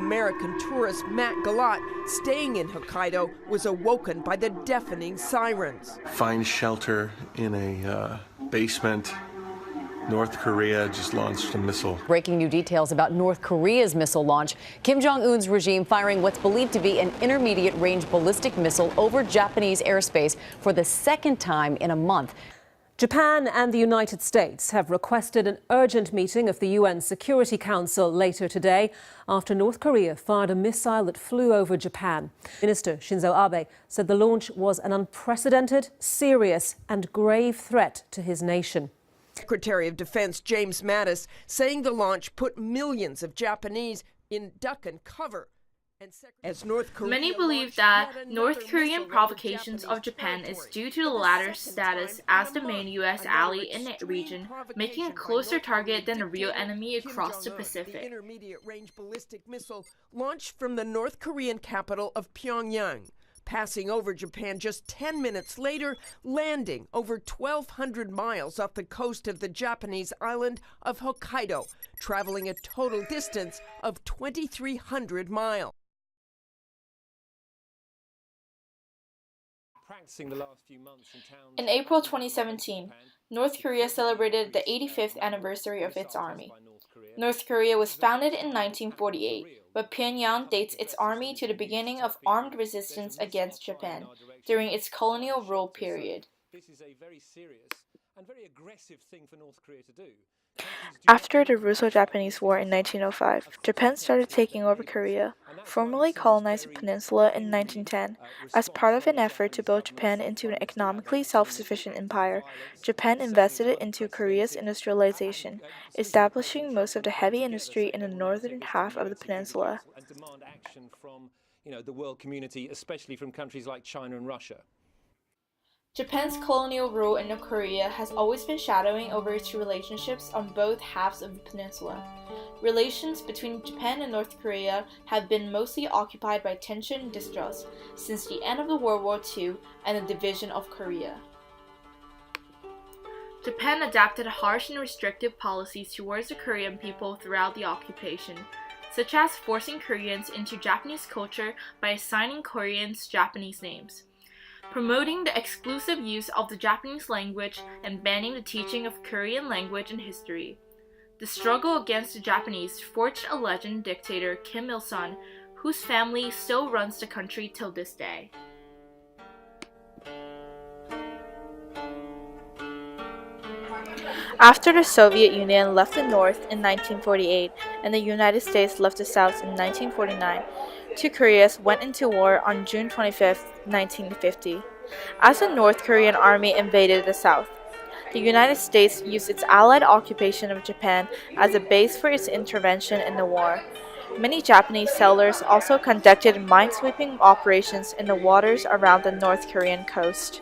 American tourist Matt Galat, staying in Hokkaido, was awoken by the deafening sirens. Find shelter in a basement. North Korea just launched a missile. Breaking new details about North Korea's missile launch. Kim Jong-un's regime firing what's believed to be an intermediate-range ballistic missile over Japanese airspace for the second time in a month. Japan and the United States have requested an urgent meeting of the UN Security Council later today after North Korea fired a missile that flew over Japan. Minister Shinzo Abe said the launch was an unprecedented, serious and grave threat to his nation. Secretary of Defense James Mattis saying the launch put millions of Japanese in duck and cover. As North Korea Many believe that North Korean provocations of Japan is due to the latter's status as the main U.S. ally in the region, making a closer target than a real enemy across the Pacific. The intermediate-range ballistic missile launched from the North Korean capital of Pyongyang, passing over Japan just 10 minutes later, landing over 1,200 miles off the coast of the Japanese island of Hokkaido, traveling a total distance of 2,300 miles. In April 2017, North Korea celebrated the 85th anniversary of its army. North Korea was founded in 1948, but Pyongyang dates its army to the beginning of armed resistance against Japan during its colonial rule period. This is a very serious and very aggressive thing for North Korea to do. After the Russo-Japanese War in 1905, Japan started taking over Korea, formally colonized the peninsula in 1910. As part of an effort to build Japan into an economically self-sufficient empire, Japan invested into Korea's industrialization, establishing most of the heavy industry in the northern half of the peninsula. And demand action from, the world community, especially from countries like China and Russia. Japan's colonial rule in North Korea has always been shadowing over its relationships on both halves of the peninsula. Relations between Japan and North Korea have been mostly occupied by tension and distrust since the end of the World War II and the division of Korea. Japan adopted harsh and restrictive policies towards the Korean people throughout the occupation, such as forcing Koreans into Japanese culture by assigning Koreans Japanese names, promoting the exclusive use of the Japanese language and banning the teaching of Korean language and history. The struggle against the Japanese forged a legend dictator Kim Il-sung, whose family still runs the country till this day. After the Soviet Union left the North in 1948 and the United States left the South in 1949, two Koreas went into war on June 25, 1950, as the North Korean army invaded the South. The United States used its Allied occupation of Japan as a base for its intervention in the war. Many Japanese sailors also conducted minesweeping operations in the waters around the North Korean coast.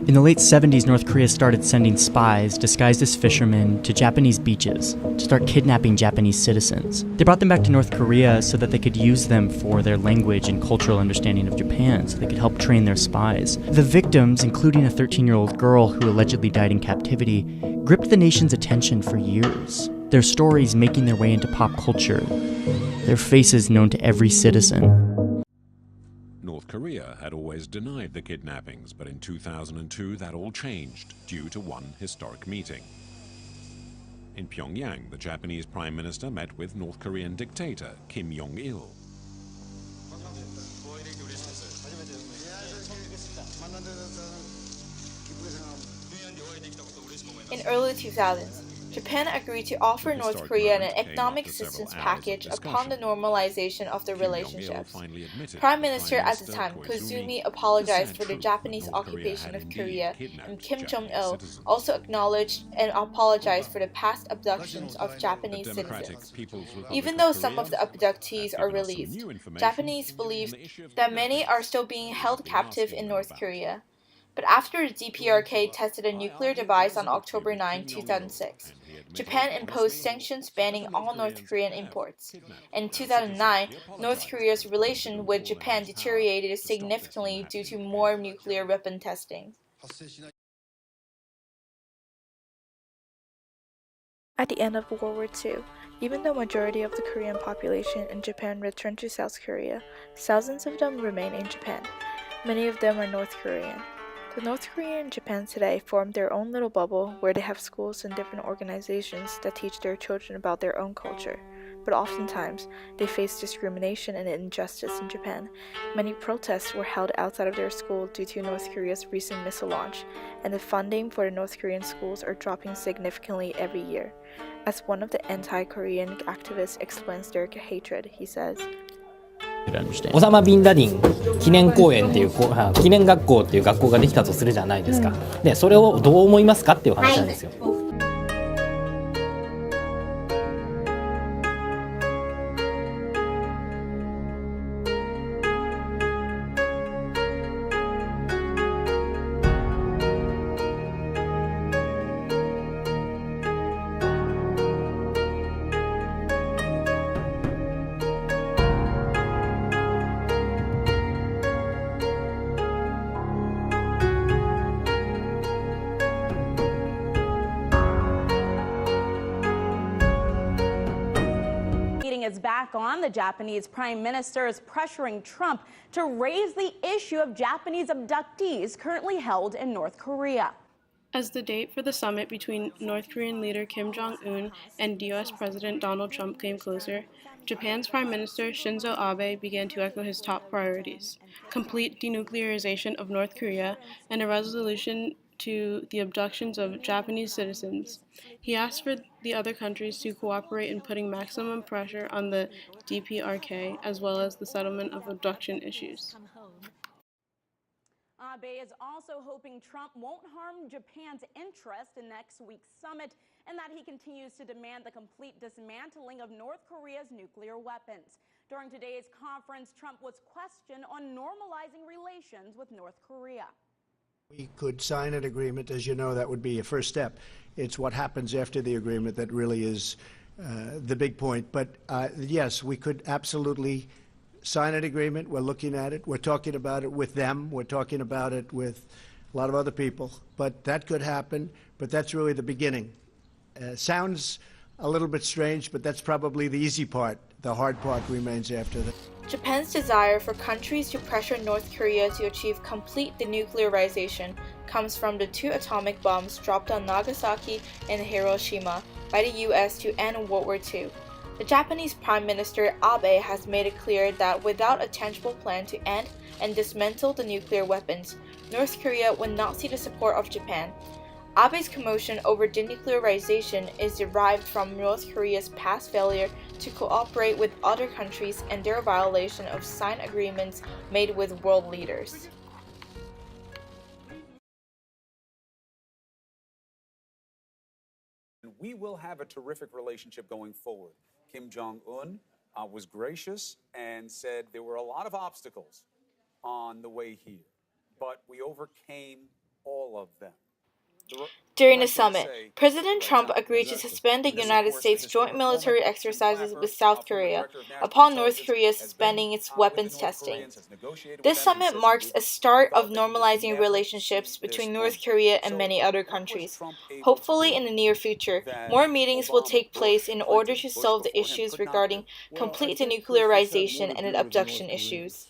In the late 70s, North Korea started sending spies, disguised as fishermen, to Japanese beaches to start kidnapping Japanese citizens. They brought them back to North Korea so that they could use them for their language and cultural understanding of Japan, so they could help train their spies. The victims, including a 13-year-old girl who allegedly died in captivity, gripped the nation's attention for years. Their stories making their way into pop culture, their faces known to every citizen. North Korea had always denied the kidnappings, but in 2002 that all changed due to one historic meeting. In Pyongyang, the Japanese Prime Minister met with North Korean dictator Kim Jong-il. In early 2000s, Japan agreed to offer North Korea an economic assistance package upon the normalization of their relationships. Prime Minister at the time, Koizumi, apologized for the Japanese occupation of Korea, and Kim Jong-il also acknowledged and apologized for the past abductions of Japanese citizens. Even though some of the abductees are released, Japanese believe that many are still being held captive in North Korea. But after the DPRK tested a nuclear device on October 9, 2006, Japan imposed sanctions banning all North Korean imports. In 2009, North Korea's relation with Japan deteriorated significantly due to more nuclear weapon testing. At the end of World War II, even though the majority of the Korean population in Japan returned to South Korea, thousands of them remain in Japan. Many of them are North Korean. The North Korean in Japan today form their own little bubble where they have schools and different organizations that teach their children about their own culture. But oftentimes, they face discrimination and injustice in Japan. Many protests were held outside of their school due to North Korea's recent missile launch, and the funding for the North Korean schools are dropping significantly every year. As one of the anti-Korean activists explains their hatred, he says, オサマ・ビンラディン記念公園っていう記念学校っていう学校ができたとするじゃないですか。で、それをどう思いますかっていう話なんですよ。Is back on. The Japanese Prime Minister is pressuring Trump to raise the issue of Japanese abductees currently held in North Korea. As the date for the summit between North Korean leader Kim Jong-un and U.S. President Donald Trump came closer, Japan's Prime Minister Shinzo Abe began to echo his top priorities: complete denuclearization of North Korea and a resolution to the abductions of Japanese citizens. He asked for the other countries to cooperate in putting maximum pressure on the DPRK, as well as the settlement of abduction issues. Abe is also hoping Trump won't harm Japan's interest in next week's summit, and that he continues to demand the complete dismantling of North Korea's nuclear weapons. During today's conference, Trump was questioned on normalizing relations with North Korea. We could sign an agreement. As you know, that would be a first step. It's what happens after the agreement that really is the big point. But yes, we could absolutely sign an agreement. We're looking at it. We're talking about it with them. We're talking about it with a lot of other people. But that could happen. But that's really the beginning. Sounds a little bit strange, but that's probably the easy part. The hard part remains after that. Japan's desire for countries to pressure North Korea to achieve complete denuclearization comes from the 2 atomic bombs dropped on Nagasaki and Hiroshima by the U.S. to end World War II. The Japanese Prime Minister Abe has made it clear that without a tangible plan to end and dismantle the nuclear weapons, North Korea would not see the support of Japan. Abe's commotion over denuclearization is derived from North Korea's past failure to cooperate with other countries and their violation of signed agreements made with world leaders. We will have a terrific relationship going forward. Kim Jong-un was gracious and said there were a lot of obstacles on the way here, but we overcame all of them. During the summit, President Trump agreed to suspend the United States joint military exercises with South Korea upon North Korea suspending its weapons testing. This summit marks a start of normalizing relationships between North Korea and many other countries. Hopefully, in the near future, more meetings will take place in order to solve the issues regarding complete denuclearization and abduction issues.